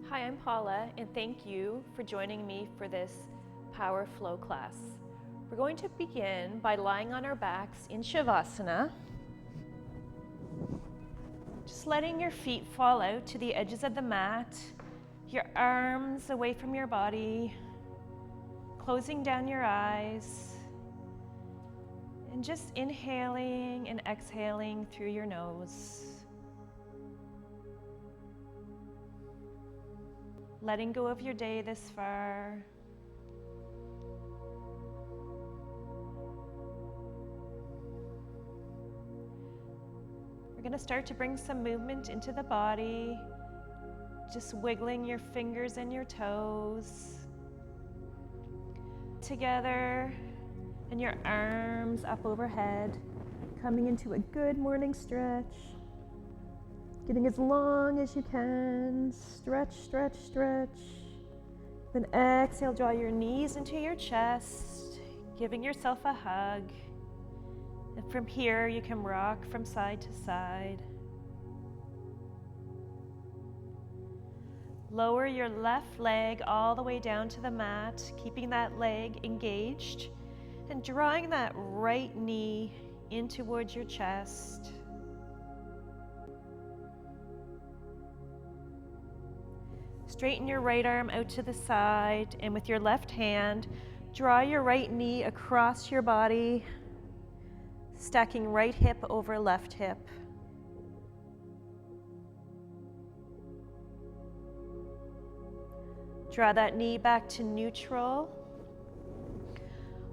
Hi, I'm Paula, and thank you for joining me for this Power Flow class. We're going to begin by lying on our backs in Shavasana, just letting your feet fall out to the edges of the mat, your arms away from your body, closing down your eyes, and just inhaling and exhaling through your nose. Letting go of your day this far. We're going to start to bring some movement into the body, just wiggling your fingers and your toes together, and your arms up overhead, coming into a good morning stretch. Getting as long as you can. Stretch, stretch, stretch. Then exhale, draw your knees into your chest, giving yourself a hug. And from here, you can rock from side to side. Lower your left leg all the way down to the mat, keeping that leg engaged, and drawing that right knee in towards your chest. Straighten your right arm out to the side, and with your left hand, draw your right knee across your body, stacking right hip over left hip. Draw that knee back to neutral.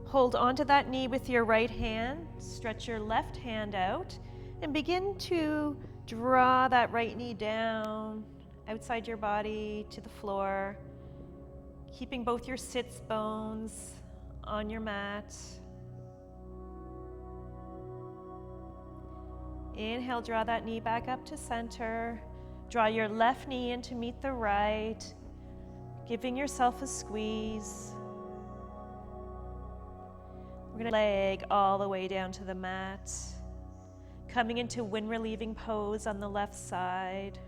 Hold onto that knee with your right hand, stretch your left hand out, and begin to draw that right knee down outside your body to the floor, keeping both your sits bones on your mat. Inhale, draw that knee back up to center. Draw your left knee in to meet the right, giving yourself a squeeze. We're going to leg all the way down to the mat, coming into wind relieving pose on the left side.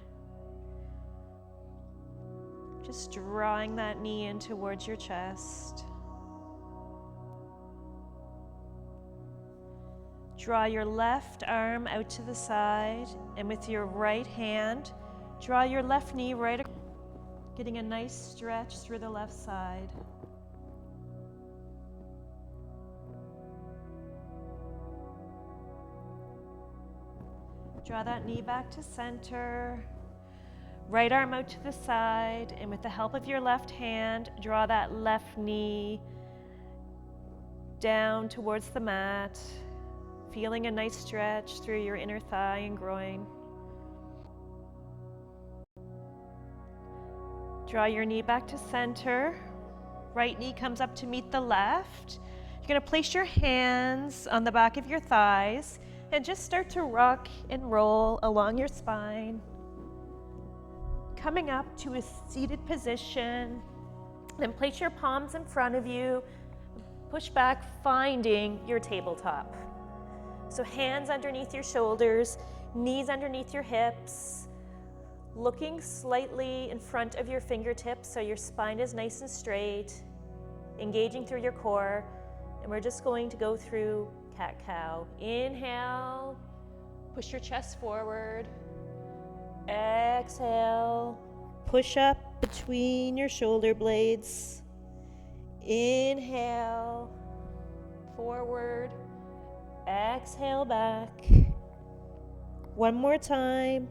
Just drawing that knee in towards your chest. Draw your left arm out to the side, and with your right hand, draw your left knee right across, getting a nice stretch through the left side. Draw that knee back to center. Right arm out to the side, and with the help of your left hand, draw that left knee down towards the mat, feeling a nice stretch through your inner thigh and groin. Draw your knee back to center. Right knee comes up to meet the left. You're going to place your hands on the back of your thighs and just start to rock and roll along your spine. Coming up to a seated position, then place your palms in front of you, push back, finding your tabletop. So hands underneath your shoulders, knees underneath your hips, looking slightly in front of your fingertips so your spine is nice and straight, engaging through your core, and we're just going to go through cat-cow. Inhale, push your chest forward. Exhale, push up between your shoulder blades. Inhale, forward. Exhale, back. One more time.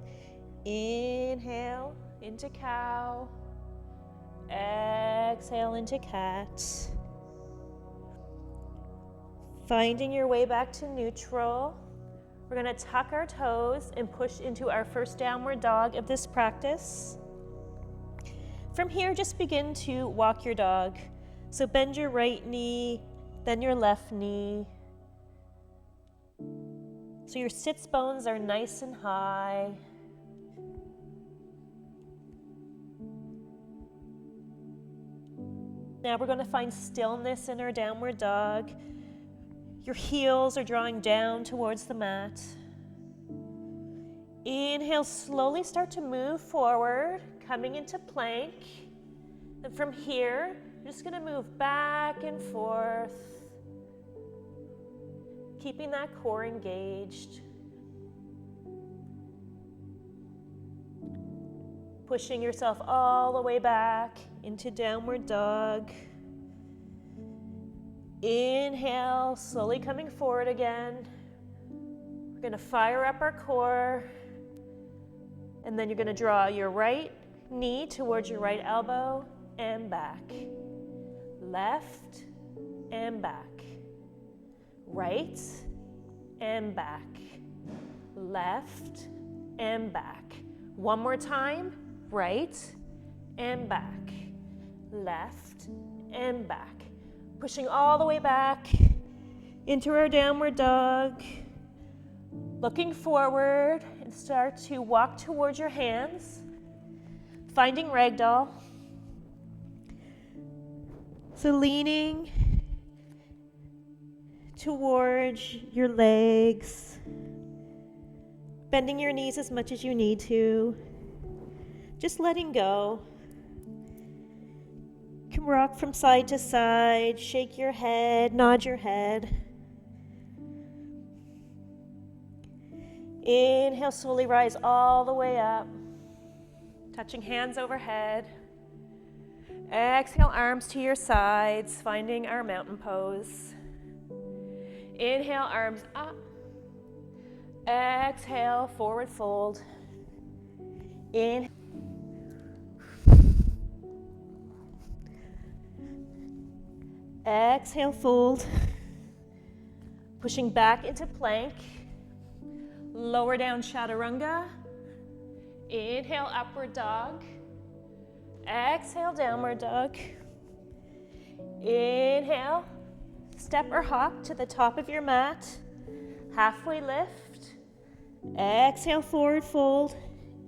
Inhale into cow. Exhale into cat. Finding your way back to neutral. We're going to tuck our toes and push into our first downward dog of this practice. From here, just begin to walk your dog. So bend your right knee, then your left knee. So your sits bones are nice and high. Now we're going to find stillness in our downward dog. Your heels are drawing down towards the mat. Inhale, slowly start to move forward, coming into plank. And from here, you're just gonna move back and forth, keeping that core engaged. Pushing yourself all the way back into downward dog. Inhale, slowly coming forward again. We're gonna fire up our core, and then you're gonna draw your right knee towards your right elbow and back. Left and back. Right and back. Left and back. One more time. Right and back, left and back. Pushing all the way back into our downward dog. Looking forward and start to walk towards your hands, finding ragdoll. So leaning towards your legs, bending your knees as much as you need to. Just letting go. You can rock from side to side, shake your head, nod your head. Inhale, slowly rise all the way up, touching hands overhead. Exhale, arms to your sides, finding our mountain pose. Inhale, arms up. Exhale, forward fold. Inhale. Exhale, fold. Pushing back into plank. Lower down, chaturanga. Inhale, upward dog. Exhale, downward dog. Inhale, step or hop to the top of your mat. Halfway lift. Exhale, forward fold.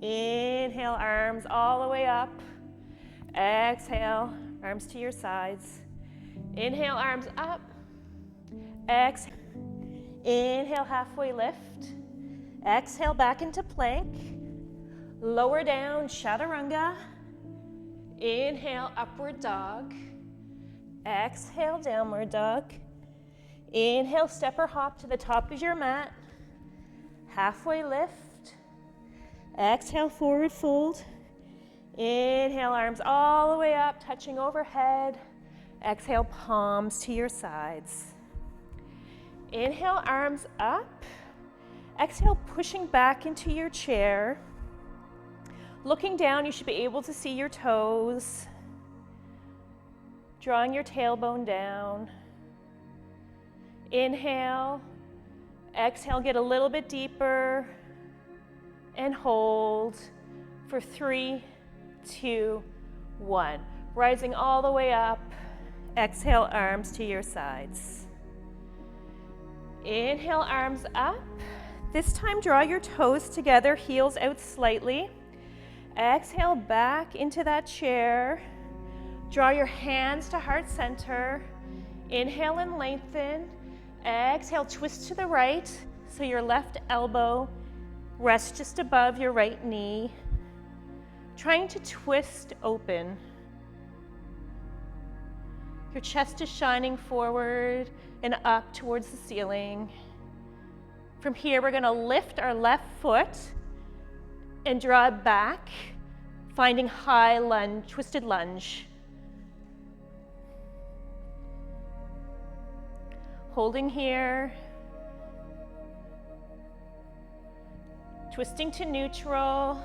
Inhale, arms all the way up. Exhale, arms to your sides. Inhale, arms up. Exhale. Inhale, halfway lift. Exhale, back into plank. Lower down, chaturanga. Inhale, upward dog. Exhale, downward dog. Inhale, step or hop to the top of your mat. Halfway lift. Exhale, forward fold. Inhale, arms all the way up, touching overhead. Exhale, palms to your sides. Inhale, arms up. Exhale, pushing back into your chair. Looking down, you should be able to see your toes. Drawing your tailbone down. Inhale. Exhale, get a little bit deeper. And hold for 3, 2, 1. Rising all the way up. Exhale, arms to your sides. Inhale, arms up. This time, draw your toes together, heels out slightly. Exhale, back into that chair. Draw your hands to heart center. Inhale and lengthen. Exhale, twist to the right, so your left elbow rests just above your right knee. Trying to twist open. Your chest is shining forward and up towards the ceiling. From here, we're gonna lift our left foot and draw it back, finding high lunge, twisted lunge. Holding here. Twisting to neutral.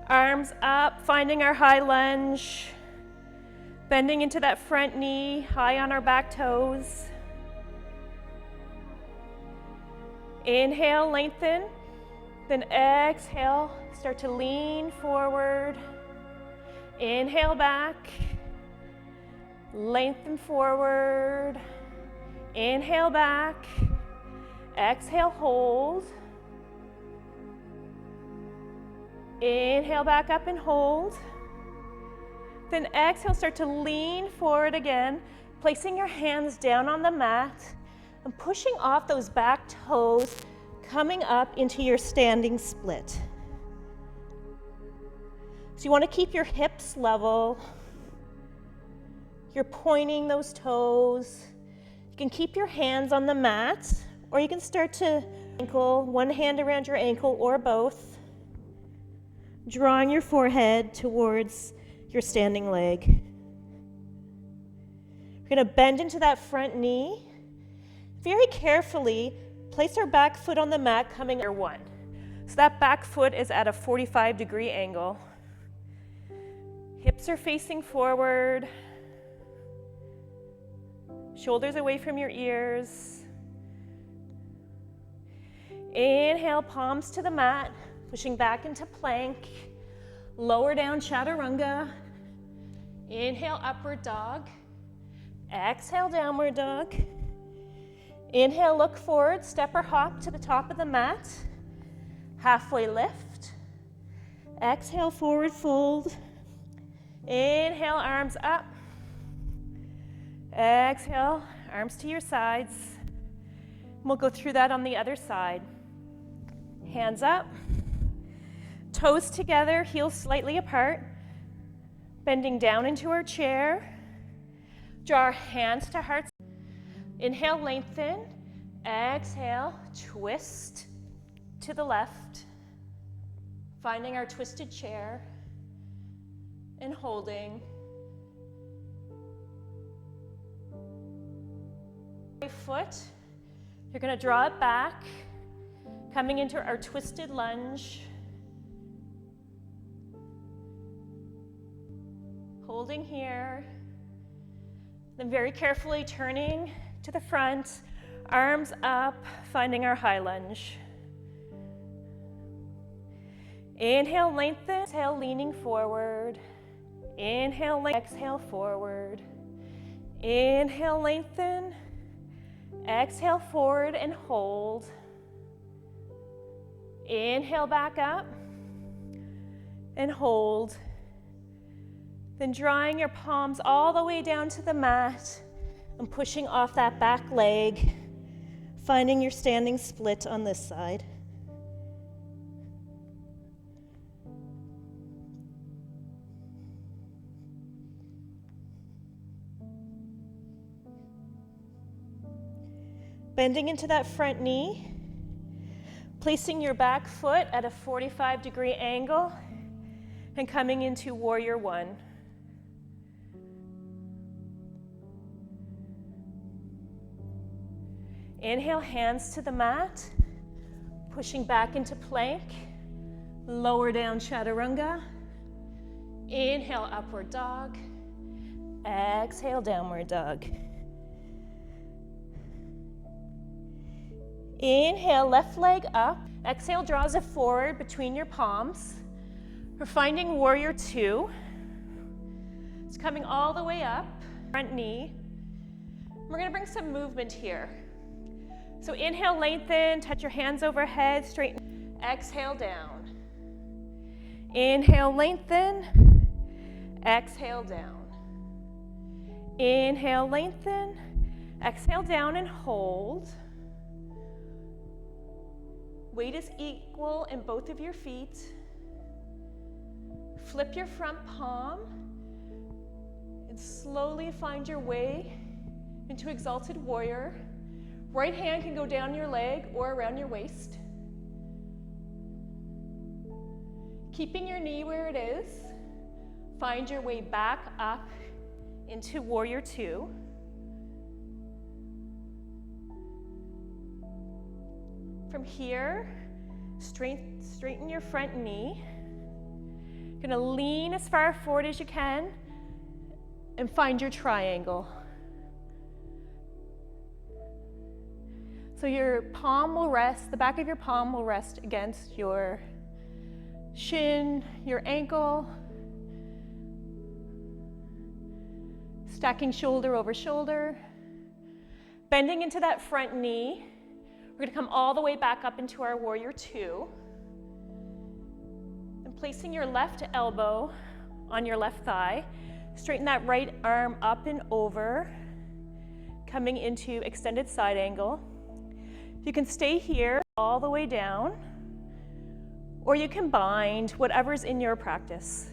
Arms up, finding our high lunge. Bending into that front knee, high on our back toes. Inhale, lengthen. Then exhale, start to lean forward. Inhale back. Lengthen forward. Inhale back. Exhale, hold. Inhale back up and hold. Then exhale, start to lean forward again, placing your hands down on the mat and pushing off those back toes, coming up into your standing split. So you want to keep your hips level. You're pointing those toes. You can keep your hands on the mat, or you can start to ankle, one hand around your ankle or both, drawing your forehead towards your standing leg. We're going to bend into that front knee. Very carefully, place our back foot on the mat coming under one. So that back foot is at a 45-degree angle. Hips are facing forward. Shoulders away from your ears. Inhale, palms to the mat, pushing back into plank. Lower down, chaturanga. Inhale, upward dog. Exhale, downward dog. Inhale, look forward, step or hop to the top of the mat. Halfway lift. Exhale, forward fold. Inhale, arms up. Exhale, arms to your sides. We'll go through that on the other side. Hands up. Toes together, heels slightly apart. Bending down into our chair. Draw our hands to hearts. Inhale, lengthen. Exhale, twist to the left. Finding our twisted chair and holding. Right foot, you're going to draw it back, coming into our twisted lunge. Holding here. Then very carefully turning to the front, arms up, finding our high lunge. Inhale, lengthen. Exhale, leaning forward. Inhale, lengthen. Exhale, forward. Inhale, lengthen. Exhale, forward and hold. Inhale, back up and hold. Then drawing your palms all the way down to the mat and pushing off that back leg, finding your standing split on this side. Bending into that front knee, placing your back foot at a 45-degree angle and coming into warrior one. Inhale, hands to the mat, pushing back into plank, lower down chaturanga. Inhale, upward dog. Exhale, downward dog. Inhale, left leg up. Exhale, draws it forward between your palms. We're finding warrior two. It's coming all the way up, front knee. We're going to bring some movement here. So inhale, lengthen, touch your hands overhead, straighten. Exhale, down. Inhale, lengthen. Exhale, down. Inhale, lengthen. Exhale, down and hold. Weight is equal in both of your feet. Flip your front palm and slowly find your way into exalted warrior. Right hand can go down your leg or around your waist. Keeping your knee where it is, find your way back up into warrior two. From here, straighten your front knee. You're gonna lean as far forward as you can and find your triangle. So your palm will rest, the back of your palm will rest against your shin, your ankle. Stacking shoulder over shoulder. Bending into that front knee. We're going to come all the way back up into our warrior two. And placing your left elbow on your left thigh. Straighten that right arm up and over. Coming into extended side angle. You can stay here all the way down, or you can bind, whatever's in your practice.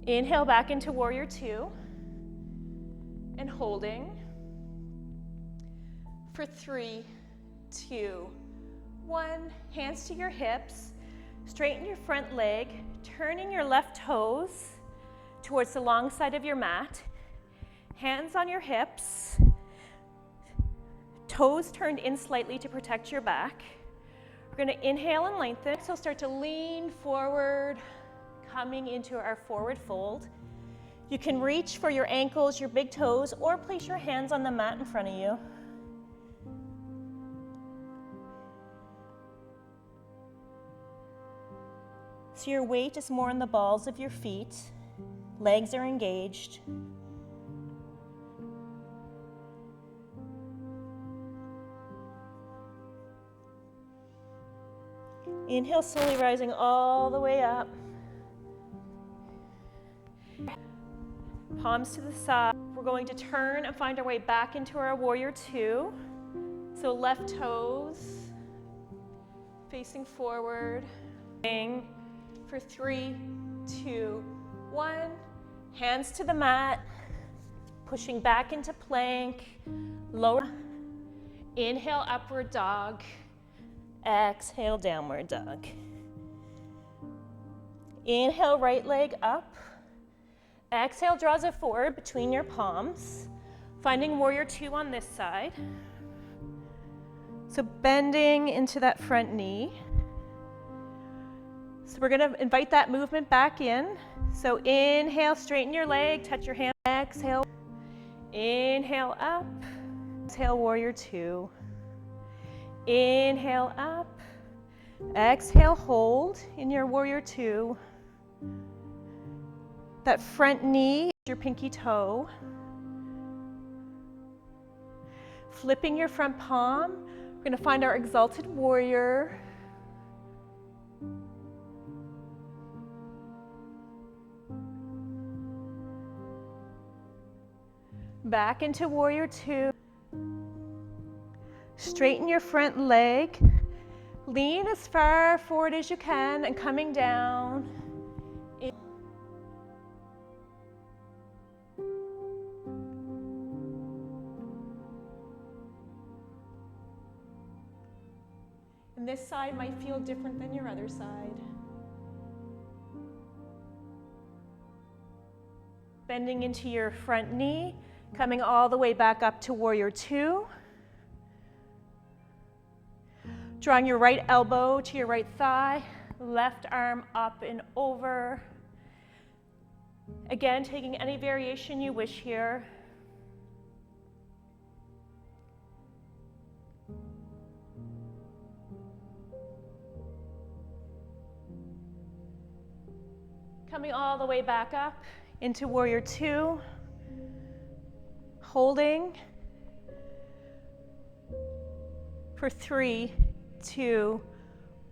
Inhale back into warrior two and holding for 3, 2, 1. Hands to your hips, straighten your front leg, turning your left toes towards the long side of your mat. Hands on your hips, toes turned in slightly to protect your back. We're going to inhale and lengthen. So start to lean forward, coming into our forward fold. You can reach for your ankles, your big toes, or place your hands on the mat in front of you. So your weight is more on the balls of your feet. Legs are engaged. Inhale, slowly rising all the way up. Palms to the side. We're going to turn and find our way back into our warrior two. So left toes facing forward. For 3, 2, 1. Hands to the mat. Pushing back into plank. Lower. Inhale, upward dog. Exhale, downward dog. Inhale, right leg up. Exhale, draws it forward between your palms. Finding warrior two on this side. So bending into that front knee. So we're going to invite that movement back in. So inhale, straighten your leg, touch your hand. Exhale. Inhale, up. Exhale, warrior two. Inhale, up. Exhale, hold in your warrior two. That front knee, your pinky toe. Flipping your front palm. We're going to find our exalted warrior. Back into warrior two. Straighten your front leg. Lean as far forward as you can and coming down. And this side might feel different than your other side. Bending into your front knee, coming all the way back up to warrior two. Drawing your right elbow to your right thigh, left arm up and over. Again, taking any variation you wish here. Coming all the way back up into warrior two. Holding for 3, 2,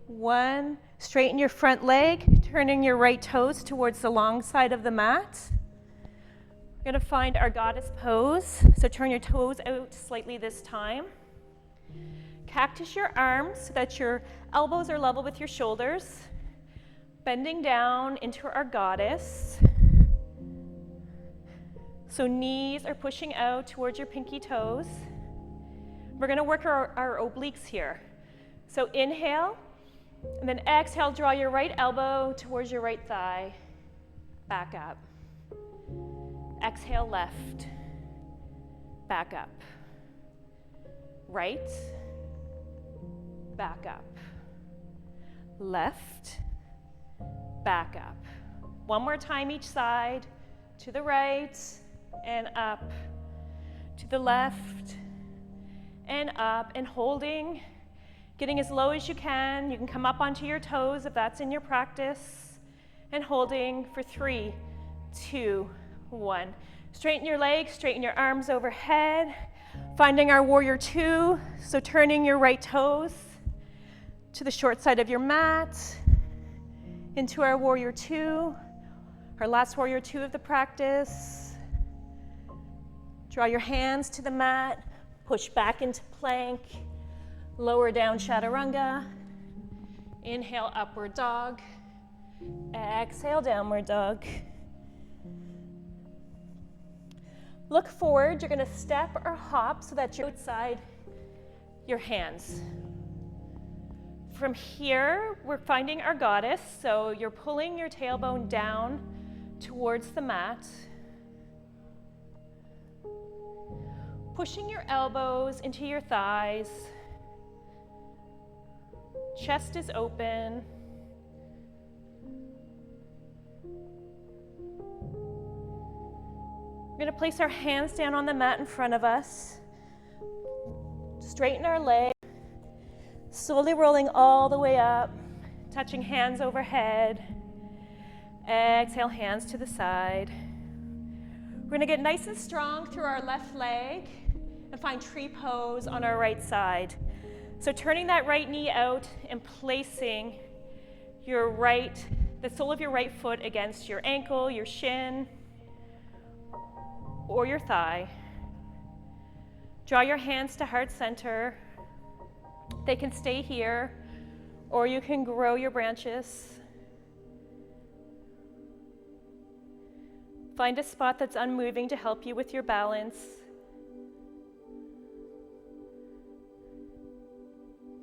1. Straighten your front leg, turning your right toes towards the long side of the mat. We're going to find our goddess pose. So turn your toes out slightly this time. Cactus your arms so that your elbows are level with your shoulders. Bending down into our goddess. So knees are pushing out towards your pinky toes. We're going to work our obliques here. So inhale, and then exhale, draw your right elbow towards your right thigh. Back up. Exhale, left. Back up. Right. Back up. Left. Back up. One more time each side. To the right and up. To the left and up, and holding. Getting as low as you can. You can come up onto your toes if that's in your practice. And holding for 3, 2, 1. Straighten your legs, straighten your arms overhead. Finding our warrior two. So turning your right toes to the short side of your mat. Into our warrior two. Our last warrior two of the practice. Draw your hands to the mat. Push back into plank. Lower down chaturanga. Inhale, upward dog. Exhale, downward dog. Look forward. You're going to step or hop so that you're outside your hands. From here, we're finding our goddess. So you're pulling your tailbone down towards the mat. Pushing your elbows into your thighs. Chest is open. We're going to place our hands down on the mat in front of us. Straighten our leg. Slowly rolling all the way up, touching hands overhead. Exhale, hands to the side. We're going to get nice and strong through our left leg and find tree pose on our right side. So turning that right knee out and placing the sole of your right foot against your ankle, your shin, or your thigh. Draw your hands to heart center. They can stay here, or you can grow your branches. Find a spot that's unmoving to help you with your balance.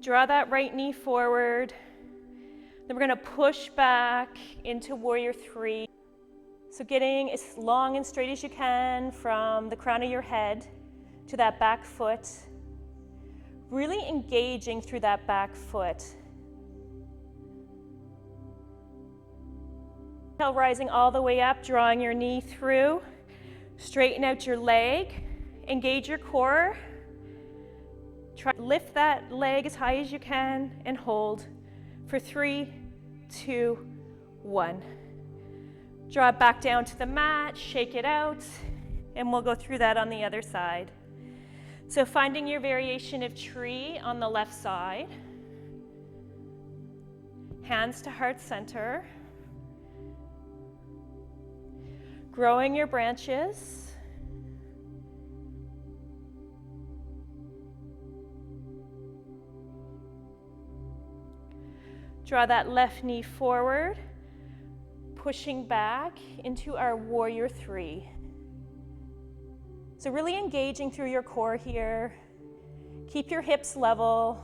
Draw that right knee forward. Then we're going to push back into warrior three. So getting as long and straight as you can from the crown of your head to that back foot. Really engaging through that back foot. Rising all the way up, drawing your knee through. Straighten out your leg. Engage your core. Try to lift that leg as high as you can and hold for 3, 2, 1. Draw it back down to the mat, shake it out, and we'll go through that on the other side. So finding your variation of tree on the left side. Hands to heart center. Growing your branches. Draw that left knee forward, pushing back into our warrior three. So really engaging through your core here. Keep your hips level.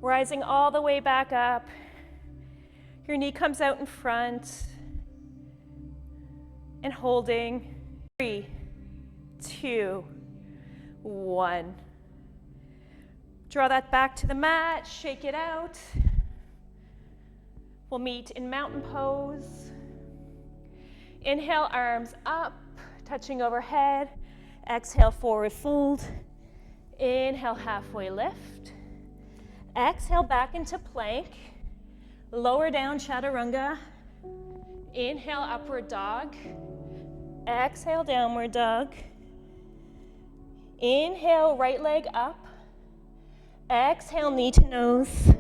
Rising all the way back up. Your knee comes out in front. And holding. 3, 2, 1. Draw that back to the mat, shake it out. We'll meet in mountain pose. Inhale, arms up, touching overhead. Exhale, forward fold. Inhale, halfway lift. Exhale, back into plank. Lower down, chaturanga. Inhale, upward dog. Exhale, downward dog. Inhale, right leg up. Exhale, knee to nose.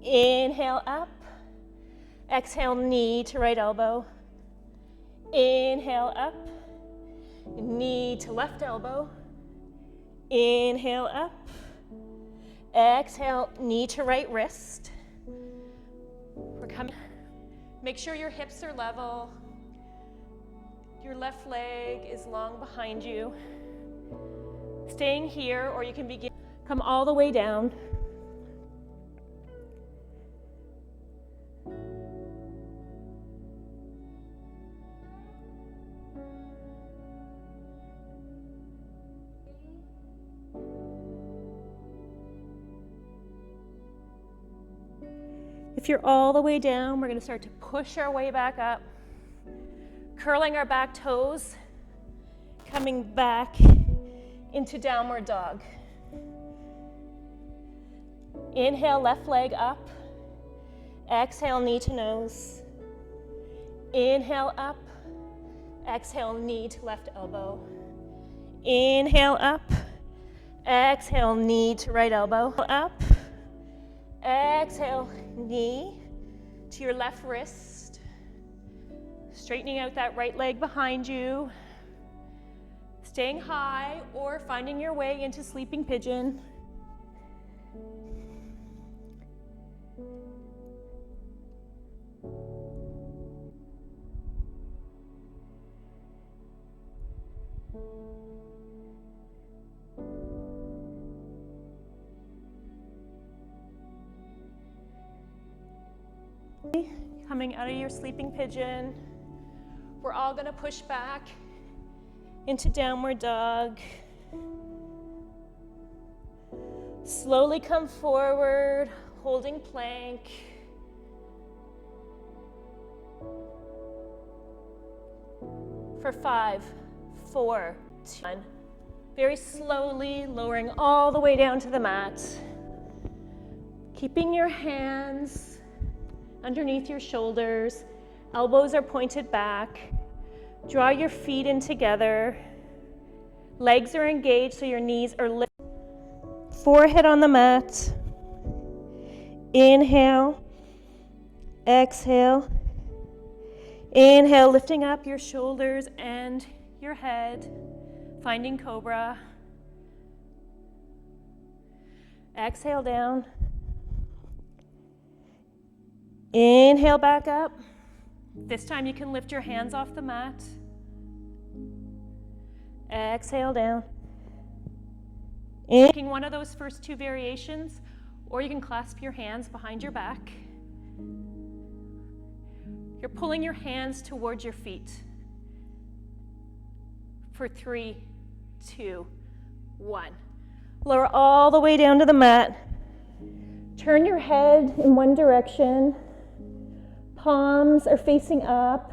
Inhale, up. Exhale, knee to right elbow. Inhale, up. Knee to left elbow. Inhale, up. Exhale, knee to right wrist. We're coming. Make sure your hips are level. Your left leg is long behind you. Staying here, or you can begin. Come all the way down. If you're all the way down, we're going to start to push our way back up, curling our back toes, coming back into downward dog. Inhale, left leg up. Exhale, knee to nose. Inhale, up. Exhale, knee to left elbow. Inhale, up. Exhale, knee to right elbow. Up. Exhale, knee to your left wrist. Straightening out that right leg behind you. Staying high or finding your way into sleeping pigeon. coming out of your sleeping pigeon. We're all gonna push back into downward dog. Slowly come forward, holding plank. For 5, 4, 2, 1. Very slowly lowering all the way down to the mat. Keeping your hands underneath your shoulders. Elbows are pointed back. Draw your feet in together. Legs are engaged so your knees are lifted. Forehead on the mat. Inhale. Exhale. Inhale, lifting up your shoulders and your head. Finding cobra. Exhale down. Inhale back up. This time you can lift your hands off the mat. Exhale down. Taking one of those first two variations, or you can clasp your hands behind your back. You're pulling your hands towards your feet. For 3, 2, 1. Lower all the way down to the mat. Turn your head in one direction. Palms are facing up.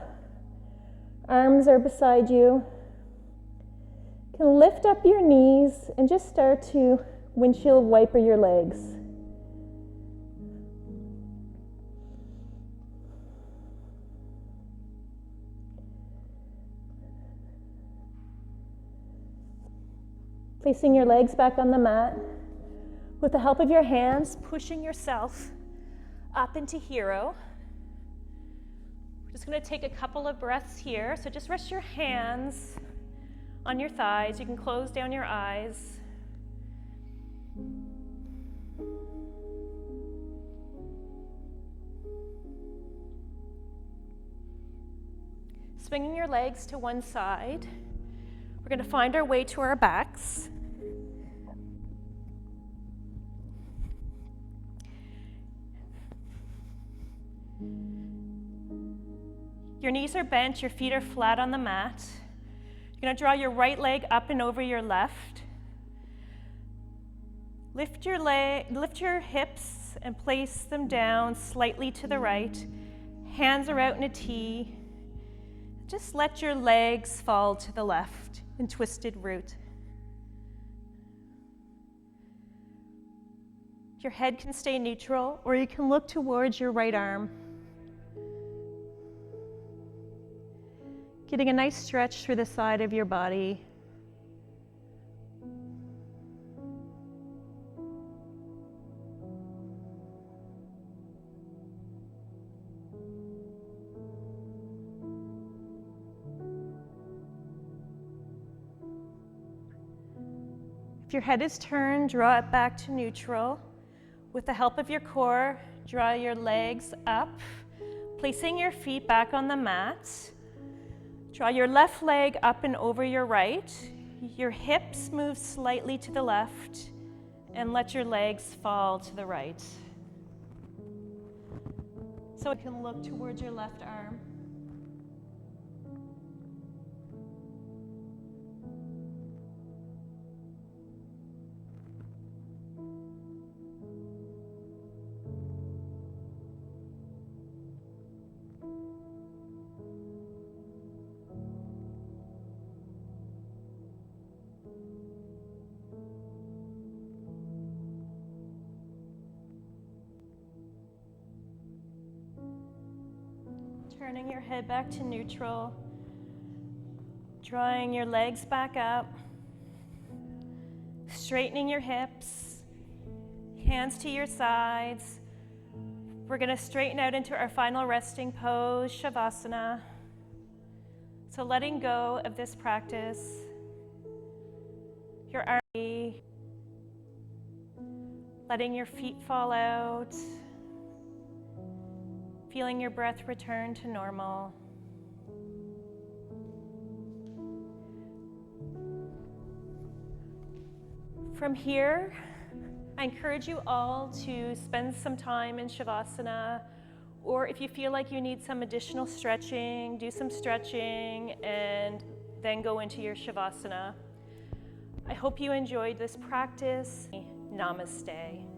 Arms are beside you. You can lift up your knees and just start to windshield wiper your legs. Placing your legs back on the mat. With the help of your hands, pushing yourself up into hero. We're just going to take a couple of breaths here. So just rest your hands on your thighs. You can close down your eyes. Swinging your legs to one side. We're going to find our way to our backs. Your knees are bent, your feet are flat on the mat. You're going to draw your right leg up and over your left. Lift your hips and place them down slightly to the right. Hands are out in a T. Just let your legs fall to the left in twisted root. Your head can stay neutral, or you can look towards your right arm. Getting a nice stretch through the side of your body. If your head is turned, draw it back to neutral. With the help of your core, draw your legs up, placing your feet back on the mat. Draw your left leg up and over your right. Your hips move slightly to the left, and let your legs fall to the right. So you can look towards your left arm. Turning your head back to neutral, drawing your legs back up, straightening your hips, hands to your sides. We're going to straighten out into our final resting pose, Shavasana. So letting go of this practice, your arms, letting your feet fall out, feeling your breath return to normal. From here, I encourage you all to spend some time in Shavasana Or if you feel like you need some additional stretching, do some stretching and then go into your Shavasana. I hope you enjoyed this practice. Namaste.